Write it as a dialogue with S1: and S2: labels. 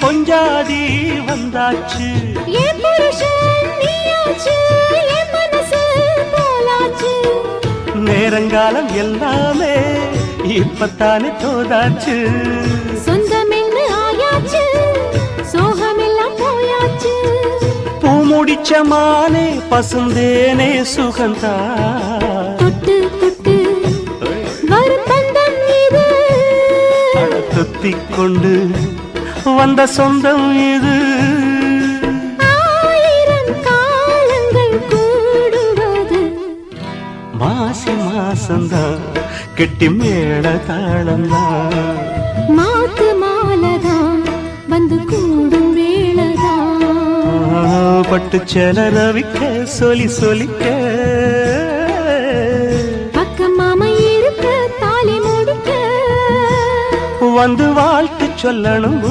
S1: பொஞ்சாதி வந்தாச்சு
S2: என் புருஷன் நீயாச்சு என் மனசு போலாச்சு
S1: நேரங்காலம் எல்லாமே இப்பத்தானே தோதாச்சு
S2: சொந்தமென்னு ஆயாச்சு சோகமெல்லாம் போயாச்சு
S1: பூமுடிச்ச மானே பசுந்தேனே சுகந்தா
S2: தொட்டு தொட்டு வரும் பந்தம் இது
S1: தொத்திக் கொண்டு வந்த சொந்தம் இது
S2: ஆயிரம் காலங்கள் கூடுவது
S1: மாசி மாசந்தான் கெட்டி மேள தாளந்தான்
S2: மாத்து மாலதான் வந்து கூடும் வேளதான்
S1: பட்டு செல ரவிக்க சொல்லி சொல்லிக்க
S2: பக்கம் மாமா இருக்க தாலி முடிக்க
S1: வந்து வாழ்த்து சொல்லணும்